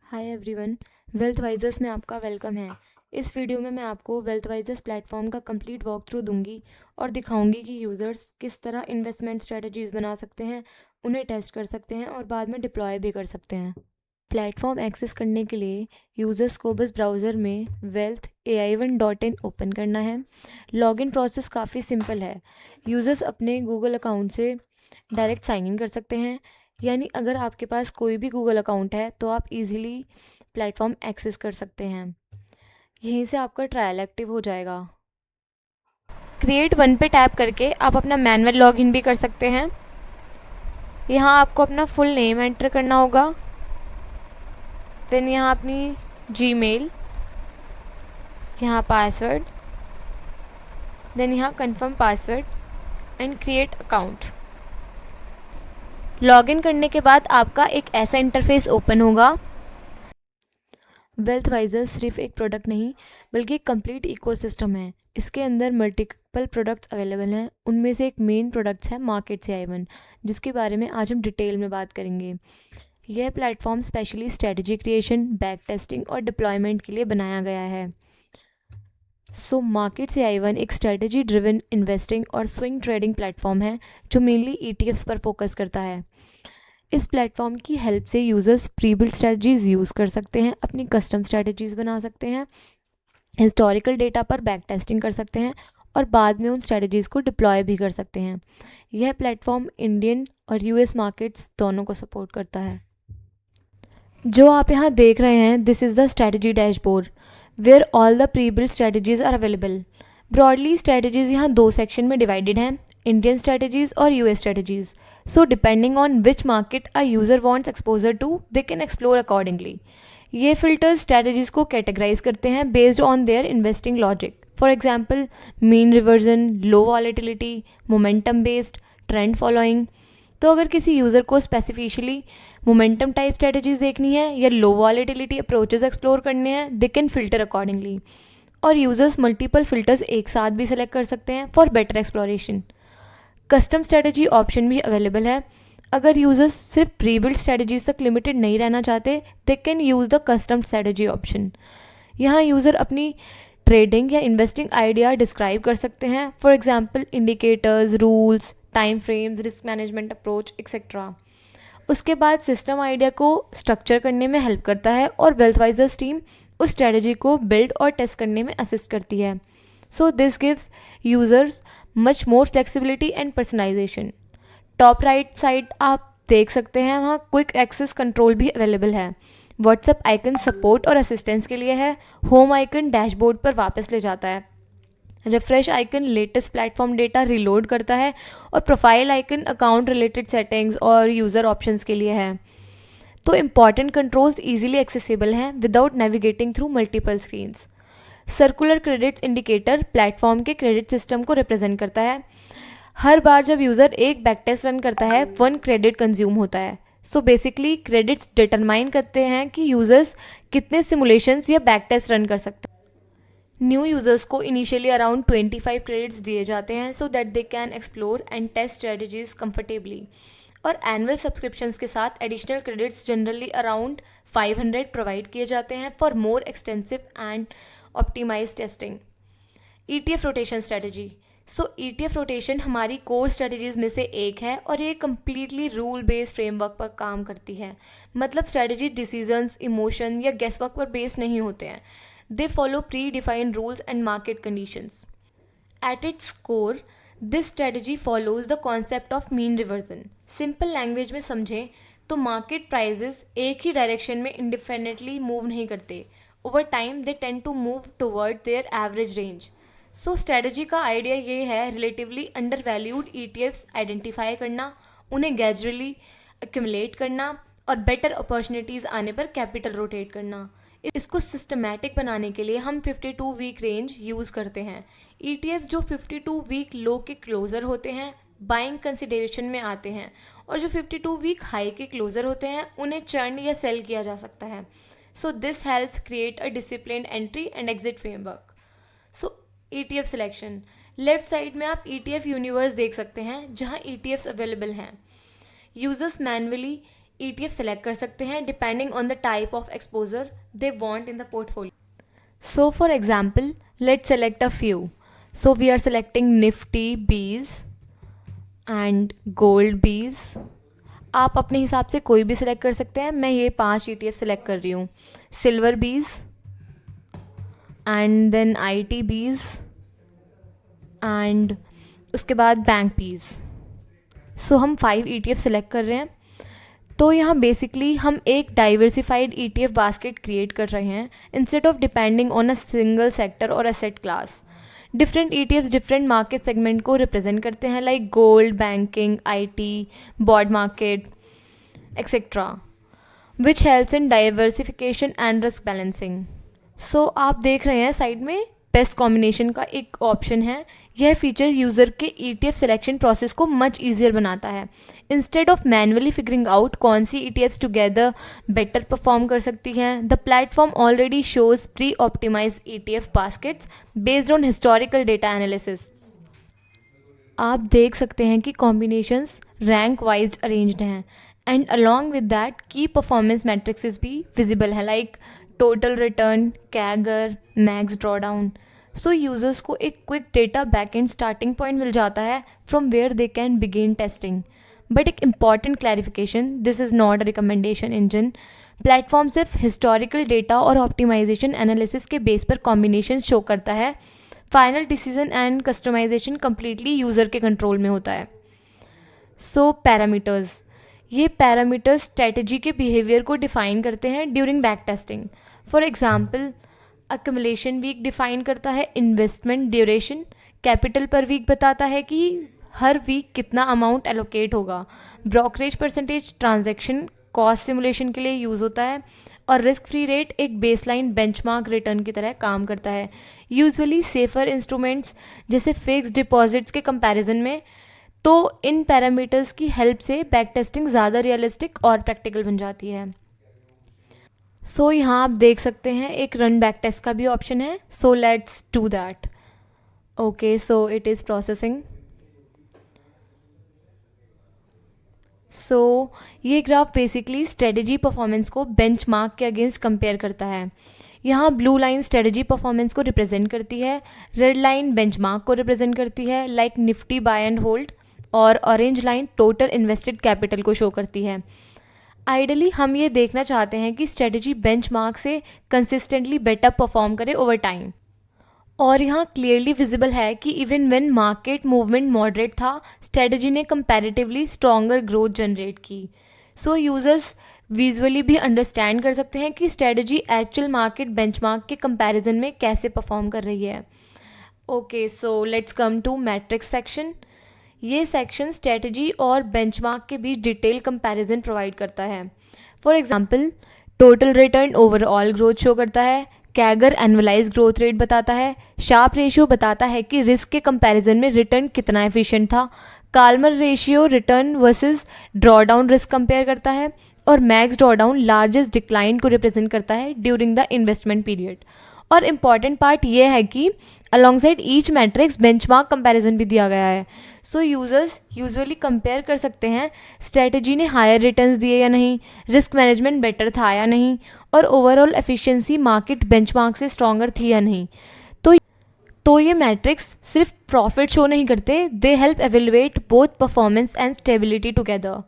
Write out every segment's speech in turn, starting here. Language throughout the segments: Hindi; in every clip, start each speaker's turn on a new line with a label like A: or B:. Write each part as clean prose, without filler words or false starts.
A: हाय एवरीवन, वेल्थ वाइजर्स में आपका वेलकम है। इस वीडियो में मैं आपको वेल्थ वाइजर्स प्लेटफॉर्म का कंप्लीट वॉक थ्रू दूंगी और दिखाऊंगी कि यूज़र्स किस तरह इन्वेस्टमेंट स्ट्रेटजीज़ बना सकते हैं, उन्हें टेस्ट कर सकते हैं और बाद में डिप्लॉय भी कर सकते हैं। प्लेटफॉर्म एक्सेस करने के लिए यूज़र्स को बस ब्राउज़र में wealthai1.in ओपन करना है। लॉगिन प्रोसेस काफ़ी सिंपल है। यूज़र्स अपने गूगल अकाउंट से डायरेक्ट साइन इन कर सकते हैं, यानी अगर आपके पास कोई भी गूगल अकाउंट है तो आप इजीली प्लेटफॉर्म एक्सेस कर सकते हैं। यहीं से आपका ट्रायल एक्टिव हो जाएगा। क्रिएट वन पे टैप करके आप अपना मैनुअल लॉगिन भी कर सकते हैं। यहाँ आपको अपना फुल नेम एंटर करना होगा, देन यहाँ अपनी जीमेल, यहाँ पासवर्ड, देन यहाँ confirm password and create account. Login करने के बाद आपका एक ऐसा इंटरफेस ओपन होगा। वेल्थ वाइजर्स सिर्फ एक प्रोडक्ट नहीं बल्कि एक कंप्लीट इकोसिस्टम है। इसके अंदर मल्टीपल प्रोडक्ट्स अवेलेबल हैं। उनमें से एक मेन प्रोडक्ट है MarketsAI1, जिसके बारे में आज हम डिटेल में बात करेंगे। यह platform specially strategy creation, back testing और डिप्लॉयमेंट के लिए बनाया गया है। MarketsAI1 एक स्ट्रेटजी ड्रिवन इन्वेस्टिंग और स्विंग ट्रेडिंग प्लेटफॉर्म है जो मेनली ETFs पर फोकस करता है। इस प्लेटफॉर्म की हेल्प से users pre build strategies use कर सकते हैं, अपनी कस्टम स्ट्रेटजीज़ बना सकते हैं, हिस्टोरिकल डेटा पर बैक टेस्टिंग कर सकते हैं और बाद में उन स्ट्रेटजीज़ को डिप्लॉय भी कर सकते हैं। यह प्लेटफॉर्म इंडियन और US मार्केट्स दोनों को सपोर्ट करता है। जो आप यहाँ देख रहे हैं, this is the strategy dashboard where all the pre build strategies are available. Broadly strategies यहाँ दो सेक्शन में डिवाइडेड हैं, इंडियन स्ट्रेटजीज़ और US strategies. So depending on which market a user wants exposure to, they can explore accordingly. ये फिल्टर्स स्ट्रेटजीज़ को कैटेगराइज करते हैं based on their investing logic. For example, mean reversion, low volatility, momentum based, trend following. तो अगर किसी यूज़र को स्पेसिफिकली मोमेंटम टाइप स्ट्रेटजीज देखनी है या लो वॉलेटिलिटी अप्रोचेस एक्सप्लोर करने हैं, दे कैन फिल्टर अकॉर्डिंगली। और यूज़र्स मल्टीपल फिल्टर्स एक साथ भी सेलेक्ट कर सकते हैं for better exploration. Custom strategy option भी अवेलेबल है। अगर यूज़र्स सिर्फ प्री बिल्ड स्ट्रेटजीज तक लिमिटेड नहीं रहना चाहते, दे can use the custom strategy option. यहाँ यूज़र अपनी ट्रेडिंग या इन्वेस्टिंग आइडिया डिस्क्राइब कर सकते हैं, for example indicators, rules, time frames, risk management approach etcetera. उसके बाद सिस्टम आइडिया को स्ट्रक्चर करने में हेल्प करता है और वेल्थ वाइजर्स टीम उस स्ट्रेटजी को बिल्ड और टेस्ट करने में असिस्ट करती है। So this gives users much more flexibility and personalisation. Top right side आप देख सकते हैं, वहाँ क्विक एक्सेस कंट्रोल भी अवेलेबल है। व्हाट्सएप आइकन सपोर्ट और असिस्टेंस के लिए है। होम आइकन डैशबोर्ड पर वापस ले जाता है। Refresh icon latest platform data reload करता है और profile icon account related settings और यूज़र ऑप्शंस के लिए है। तो इम्पॉर्टेंट कंट्रोल्स इजीली एक्सेसिबल हैं without navigating through multiple screens. Circular credits indicator platform के क्रेडिट सिस्टम को रिप्रेजेंट करता है। हर बार जब यूज़र एक बैक टेस्ट रन करता है, 1 क्रेडिट कंज्यूम होता है। सो बेसिकली क्रेडिट्स डिटरमाइन करते हैं कि यूज़र्स कितने सिमुलेशंस या बैक टेस्ट रन कर सकते हैं। न्यू यूज़र्स को इनिशियली अराउंड 25 क्रेडिट्स दिए जाते हैं so that they can explore and test strategies comfortably. और एनुअल सब्सक्रिप्शंस के साथ additional credits generally around 500 provide किए जाते हैं for more extensive and optimise testing. ETF rotation strategy. ETF rotation हमारी कोर स्ट्रेटजीज में से एक है और ये कम्प्लीटली रूल बेस्ड फ्रेमवर्क पर काम करती है। मतलब स्ट्रेटजी डिसीजंस, इमोशन या गेसवर्क पर बेस नहीं होते हैं। They follow predefined rules and market conditions. At its core, this strategy follows the concept of mean reversion. Simple language में समझें तो market prices एक ही डायरेक्शन में indefinitely मूव नहीं करते। Over time, they tend to move toward their average range. So strategy का आइडिया ये है relatively undervalued ETFs आइडेंटिफाई करना, उन्हें gradually accumulate करना और better opportunities आने पर कैपिटल रोटेट करना। इसको सिस्टमैटिक बनाने के लिए हम 52 वीक रेंज यूज़ करते हैं। ETFs जो 52 वीक लो के क्लोज़र होते हैं बाइंग कंसिडरेशन में आते हैं, और जो 52 वीक हाई के क्लोज़र होते हैं उन्हें चर्न या सेल किया जा सकता है। So this helps create a disciplined entry and exit framework. So ETF selection. Left side में आप ETF यूनिवर्स देख सकते हैं जहां ETFs अवेलेबल हैं। यूजर्स मैनुअली ETF सेलेक्ट कर सकते हैं depending on the type of exposure they want in the portfolio. So for example, let's select a few. So we are selecting Nifty Bees and Gold Bees. आप अपने हिसाब से कोई भी सिलेक्ट कर सकते हैं. मैं ये 5 ETF सेलेक्ट कर रही हूँ. सिल्वर बीज एंड देन IT बीज एंड उसके बाद बैंक बीज. सो हम 5 ETF सेलेक्ट कर रहे हैं. तो यहाँ बेसिकली हम एक डाइवर्सिफाइड ETF बास्केट क्रिएट कर रहे हैं instead of depending on a single sector और asset class. Different ETFs different market segment को रिप्रेजेंट करते हैं like gold, banking, IT, bond market etcetera, which helps in diversification and risk balancing. So आप देख रहे हैं साइड में बेस्ट कॉम्बिनेशन का एक ऑप्शन है. यह फीचर यूज़र के ETF सिलेक्शन प्रोसेस को मच ईजियर बनाता है. Instead of manually figuring out कौन सी ETFs टुगेदर बेटर परफॉर्म कर सकती हैं, the platform already shows pre optimize ETF baskets based on historical data analysis. आप देख सकते हैं कि कॉम्बिनेशंस रैंक वाइज अरेंज्ड हैं एंड अलॉन्ग विद दैट की परफॉर्मेंस मैट्रिक्स भी विजिबल है like total return, CAGR, max drawdown. So users को एक quick data backend starting point मिल जाता है from where they can begin testing. But एक important clarification, this is not a recommendation engine. Platform सिर्फ हिस्टोरिकल डेटा और ऑप्टिमाइजेशन एनालिसिस के बेस पर कॉम्बिनेशन शो करता है. Final decision and customization completely user के कंट्रोल में होता है. सो पैरामीटर्स, ये पैरामीटर्स स्ट्रेटजी के बिहेवियर को डिफ़ाइन करते हैं during back testing. For example, accumulation week define करता है इन्वेस्टमेंट ड्यूरेशन. कैपिटल पर वीक बताता है कि हर वीक कितना अमाउंट एलोकेट होगा. Brokerage percentage transaction cost simulation के लिए यूज़ होता है. और रिस्क फ्री रेट एक बेसलाइन बेंचमार्क रिटर्न की तरह काम करता है. यूजुअली सेफर इंस्ट्रूमेंट्स जैसे फिक्स्ड डिपॉजिट्स के कंपैरिजन में. तो इन पैरामीटर्स की हेल्प से बैक टेस्टिंग ज़्यादा रियलिस्टिक और प्रैक्टिकल बन जाती है. सो यहाँ आप देख सकते हैं एक रन बैक टेस्ट का भी ऑप्शन है. So let's do that. Okay, so it is processing. So ये ग्राफ बेसिकली स्ट्रेटजी परफॉर्मेंस को बेंचमार्क के अगेंस्ट कंपेयर करता है. यहाँ ब्लू लाइन स्ट्रेटजी परफॉर्मेंस को रिप्रेजेंट करती है, रेड लाइन बेंचमार्क को रिप्रेजेंट करती है like Nifty buy and hold, और orange line total invested capital को शो करती है. आइडली हम ये देखना चाहते हैं कि स्ट्रेटजी बेंचमार्क से कंसिस्टेंटली बेटर परफॉर्म करे ओवर टाइम. और यहाँ क्लियरली विजिबल है कि even when market movement moderate था, स्ट्रेटजी ने कंपैरेटिवली स्ट्रॉन्गर ग्रोथ जनरेट की. सो यूज़र्स विजुअली भी अंडरस्टैंड कर सकते हैं कि स्ट्रेटजी एक्चुअल मार्केट बेंचमार्क के कंपैरिजन में कैसे परफॉर्म कर रही है. Okay, so let's come to metrics section. ये सेक्शन स्ट्रेटजी और बेंचमार्क के बीच डिटेल कंपैरिजन प्रोवाइड करता है. For example, total return overall growth show करता है, कैगर एनुअलाइज ग्रोथ रेट बताता है, शार्प रेशियो बताता है कि रिस्क के कंपैरिजन में रिटर्न कितना एफिशिएंट था, Calmar ratio return versus drawdown risk compare करता है, और मैक्स ड्रॉडाउन लार्जेस्ट डिक्लाइन को रिप्रेजेंट करता है ड्यूरिंग द इन्वेस्टमेंट पीरियड. और इम्पॉर्टेंट पार्ट ये है कि alongside each metrics benchmark comparison भी दिया गया है. सो यूज़र्स यूजुअली कंपेयर कर सकते हैं स्ट्रेटजी ने हायर रिटर्न्स दिए या नहीं, रिस्क मैनेजमेंट बेटर था या नहीं, और ओवरऑल एफिशिएंसी मार्केट बेंचमार्क से स्ट्रॉन्गर थी या नहीं. तो ये मैट्रिक्स सिर्फ प्रॉफिट शो नहीं करते, they help evaluate both performance and stability together.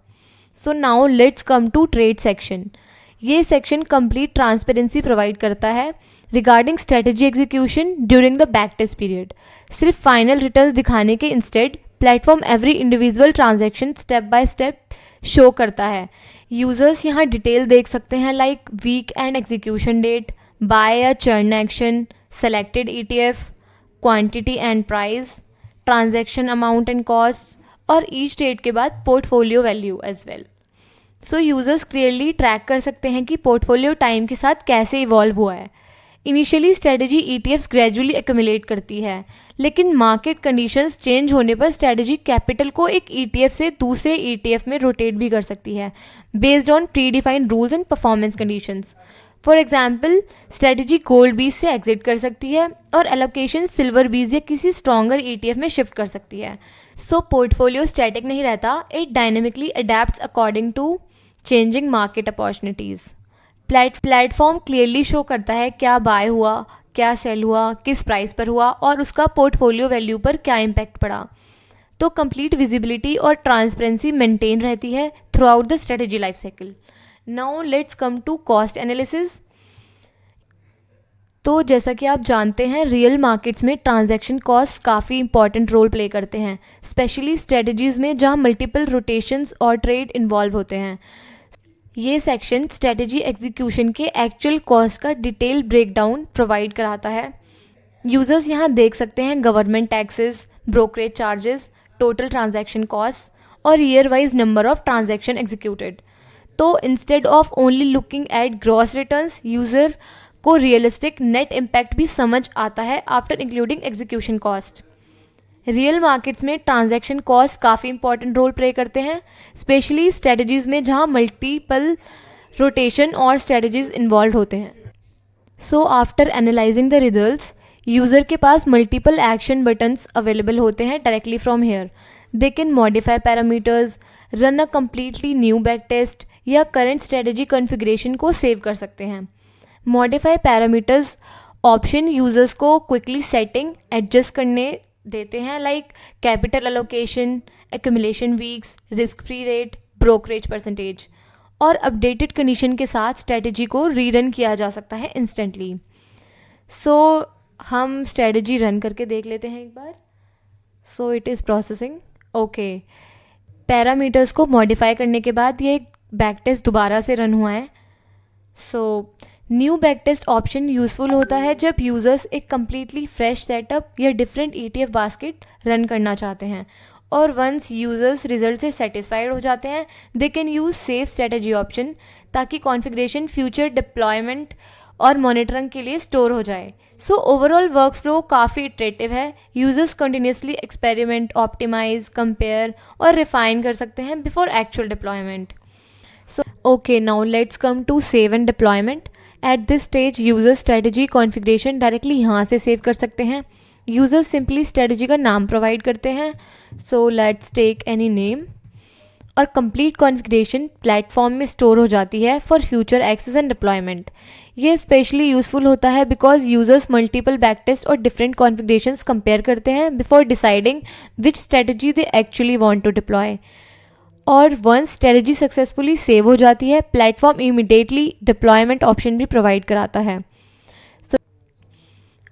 A: So now let's come to trade section. ये सेक्शन कंप्लीट ट्रांसपेरेंसी प्रोवाइड करता है regarding strategy execution during the back test period. सिर्फ फाइनल रिटर्न्स दिखाने के instead platform every individual transaction step by step show करता है. यूज़र्स यहाँ डिटेल देख सकते हैं like week end execution date, buy या churn action, selected ETF, quantity and price, transaction amount and cost, और ईच डेट के बाद पोर्टफोलियो वैल्यू एज वेल. सो यूज़र्स क्लियरली ट्रैक कर सकते हैं कि पोर्टफोलियो टाइम के साथ कैसे इवॉल्व हुआ है. Initially strategy ETFs gradually accumulate करती है, लेकिन मार्केट कंडीशंस चेंज होने पर स्ट्रेटजी कैपिटल को एक ETF से दूसरे ETF में रोटेट भी कर सकती है based on pre defined rules and performance conditions. For example, strategy gold बीज से एग्जिट कर सकती है और एलोकेशन सिल्वर बीज या किसी स्ट्रॉन्गर ETF में शिफ्ट कर सकती है. सो पोर्टफोलियो स्टैटिक नहीं रहता, it dynamically adapts according to changing market opportunities. Platform clearly show करता है क्या बाय हुआ, क्या सेल हुआ, किस प्राइस पर हुआ और उसका पोर्टफोलियो वैल्यू पर क्या इम्पैक्ट पड़ा। तो कंप्लीट विजिबिलिटी और ट्रांसपेरेंसी मेंटेन रहती है throughout the strategy life cycle. Now let's come to cost analysis. तो जैसा कि आप जानते हैं, रियल मार्केट्स में ट्रांजैक्शन कॉस्ट काफ़ी इंपॉर्टेंट रोल प्ले करते हैं, स्पेशली स्ट्रेटजीज में जहां मल्टीपल रोटेशंस और ट्रेड इन्वॉल्व होते हैं। ये सेक्शन स्ट्रेटजी एग्जीक्यूशन के एक्चुअल कॉस्ट का डिटेल ब्रेकडाउन प्रोवाइड कराता है। यूजर्स यहाँ देख सकते हैं government taxes, brokerage charges, total transaction cost और year wise number of transaction executed. तो instead of only looking at gross returns, user को रियलिस्टिक नेट इम्पैक्ट भी समझ आता है after including execution cost. Real markets में ट्रांजैक्शन कॉस्ट काफ़ी इंपॉर्टेंट रोल प्ले करते हैं, स्पेशली स्ट्रेटजीज में जहां मल्टीपल रोटेशन और स्ट्रेटजीज इन्वॉल्व होते हैं। So after analysing the results, user के पास मल्टीपल एक्शन बटन्स अवेलेबल होते हैं directly from here. They can modify parameters, run a completely new back test या करंट स्ट्रेटजी कॉन्फ़िगरेशन को सेव कर सकते हैं। मॉडिफाई पैरामीटर्स ऑप्शन यूज़र्स को क्विकली सेटिंग एडजस्ट करने देते हैं, like capital allocation, accumulation weeks, risk free rate, brokerage percentage, और अपडेटेड कंडीशन के साथ स्ट्रेटजी को रीरन किया जा सकता है इंस्टेंटली। सो हम स्ट्रेटजी रन करके देख लेते हैं एक बार। So it is processing. Okay, parameters को मॉडिफाई करने के बाद ये बैक टेस्ट दोबारा से रन हुआ है। So new back test option useful होता है जब यूज़र्स एक कम्प्लीटली फ्रेश सेटअप या डिफरेंट ETF बास्केट रन करना चाहते हैं, और वंस यूज़र्स रिजल्ट से सेटिस्फाइड हो जाते हैं, they can use save strategy option ताकि कॉन्फ़िगरेशन फ्यूचर डिप्लॉयमेंट और मॉनिटरिंग के लिए स्टोर हो जाए। सो ओवरऑल वर्क फ्लो काफ़ी इटरेटिव है। Users continuously experiment, optimise, compare और रिफाइन कर सकते हैं before actual deployment. So okay, now let's come to save and deployment. At this stage user strategy configuration directly यहाँ से सेव कर सकते हैं। यूज़र्स सिंपली स्ट्रेटजी का नाम प्रोवाइड करते हैं, so let's take any name, और कंप्लीट कॉन्फ़िगरेशन प्लेटफॉर्म में स्टोर हो जाती है for future access and deployment. ये स्पेशली यूज़फुल होता है because users multiple back test और डिफरेंट कॉन्फ़िगरेशंस कंपेयर करते हैं before deciding which strategy they actually want to deploy. और वंस स्ट्रेटजी सक्सेसफुली सेव हो जाती है, प्लेटफॉर्म इमीडिएटली डिप्लॉयमेंट ऑप्शन भी प्रोवाइड कराता है।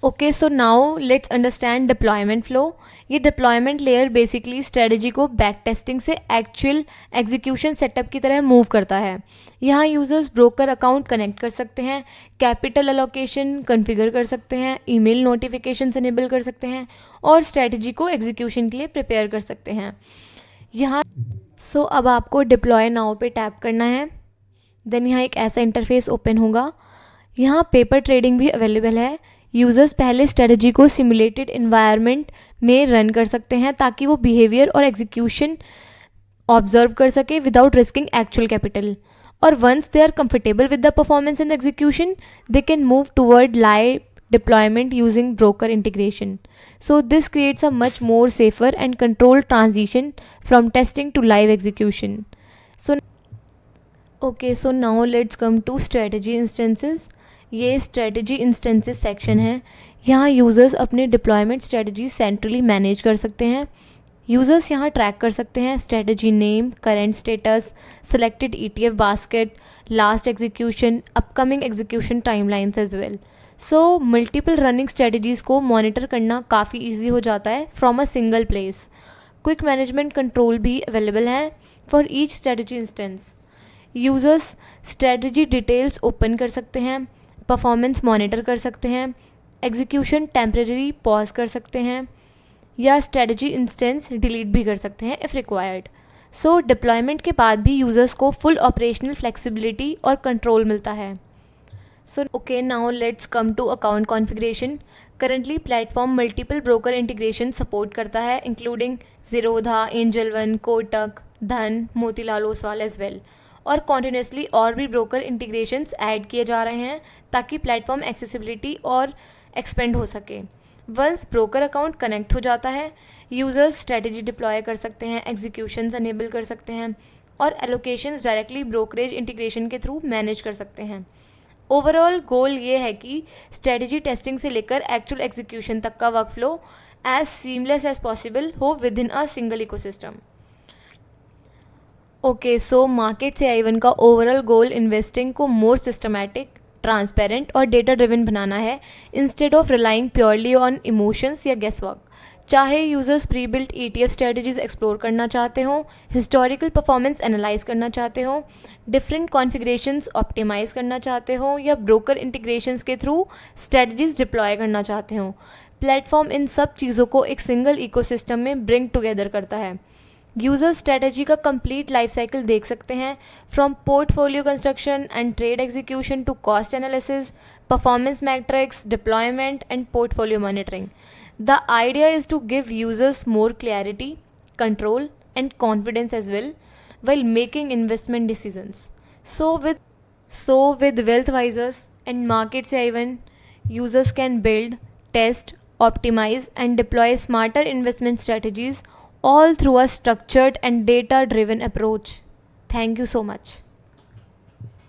A: Okay, so now let's understand deployment flow. ये डिप्लॉयमेंट लेयर बेसिकली स्ट्रेटजी को बैक टेस्टिंग से एक्चुअल एग्जीक्यूशन सेटअप की तरह मूव करता है। यहाँ यूज़र्स ब्रोकर अकाउंट कनेक्ट कर सकते हैं, कैपिटल एलोकेशन कॉन्फ़िगर कर सकते हैं, ईमेल नोटिफिकेशंस इनेबल कर सकते हैं और स्ट्रेटजी को एग्जीक्यूशन के लिए प्रिपेयर कर सकते हैं। यहाँ सो अब आपको डिप्लॉय नाउ पे टैप करना है। देन यहाँ एक ऐसा इंटरफेस ओपन होगा। यहाँ पेपर ट्रेडिंग भी अवेलेबल है। यूज़र्स पहले स्ट्रेटजी को सिमुलेटेड इन्वायरमेंट में रन कर सकते हैं ताकि वो बिहेवियर और एग्जीक्यूशन ऑब्जर्व कर सके विदाउट रिस्किंग एक्चुअल कैपिटल। और once they are comfortable with the performance and execution, they can move toward live deployment using broker integration. So this creates a much more safer and controlled transition from testing to live execution. So now let's come to strategy instances. ये strategy instances section है। यहाँ users अपने deployment strategy centrally manage कर सकते हैं। यूज़र्स यहाँ ट्रैक कर सकते हैं strategy name, current status, selected ETF basket, last execution, upcoming execution timelines as well. So multiple running strategies को मॉनिटर करना काफ़ी इजी हो जाता है from a single place. Quick management control भी अवेलेबल है for each strategy instance. Users strategy details open कर सकते हैं, परफॉर्मेंस मॉनिटर कर सकते हैं, एग्जीक्यूशन टेम्परेरी पॉज कर सकते हैं या स्ट्रेटजी इंस्टेंस डिलीट भी कर सकते हैं इफ़ रिक्वायर्ड। सो डिप्लॉयमेंट के बाद भी यूज़र्स को फुल ऑपरेशनल फ्लेक्सिबिलिटी और कंट्रोल मिलता है। So okay, now let's come to account configuration. Currently platform multiple broker integration support करता है, including Zerodha, Angel One, Kotak, Dhan, Motilal Oswal as well. और कॉन्टिन्यूसली और भी ब्रोकर इंटीग्रेशंस ऐड किए जा रहे हैं ताकि प्लेटफॉर्म एक्सेसिबिलिटी और एक्सपेंड हो सके। वंस ब्रोकर अकाउंट कनेक्ट हो जाता है, यूज़र्स स्ट्रेटजी डिप्लॉय कर सकते हैं, एग्जीक्यूशंस अनेबल कर सकते हैं और एलोकेशंस डायरेक्टली ब्रोकरेज इंटीग्रेशन के थ्रू मैनेज कर सकते हैं। ओवरऑल गोल ये है कि स्ट्रेटजी टेस्टिंग से लेकर एक्चुअल एग्जीक्यूशन तक का workflow as seamless as possible हो within a single ecosystem. Okay, so market से AI1 का ओवरऑल गोल इन्वेस्टिंग को मोर सिस्टमैटिक, ट्रांसपेरेंट और डेटा ड्रिवन बनाना है instead of relying purely on emotions या गेस वर्क। चाहे users pre built ETF strategies explore करना चाहते हों, हिस्टोरिकल परफॉर्मेंस एनालाइज करना चाहते हों, डिफरेंट कॉन्फ़िगरेशंस ऑप्टिमाइज़ करना चाहते हों या ब्रोकर इंटीग्रेशंस के थ्रू स्ट्रेटजीज डिप्लॉय करना चाहते हों, प्लेटफॉर्म इन सब चीज़ों को एक सिंगल इकोसिस्टम में ब्रिंग टुगेदर करता है। यूज़र स्ट्रेटजी का कंप्लीट लाइफ साइकिल देख सकते हैं, from portfolio construction and trade execution to cost analysis, performance metrics, deployment and portfolio monitoring. The idea is to give users more clarity, control and confidence as well while making investment decisions. So with WealthVisors and Markets AI1, users can build, test, optimize and deploy smarter investment strategies all through a structured and data-driven approach. Thank you so much.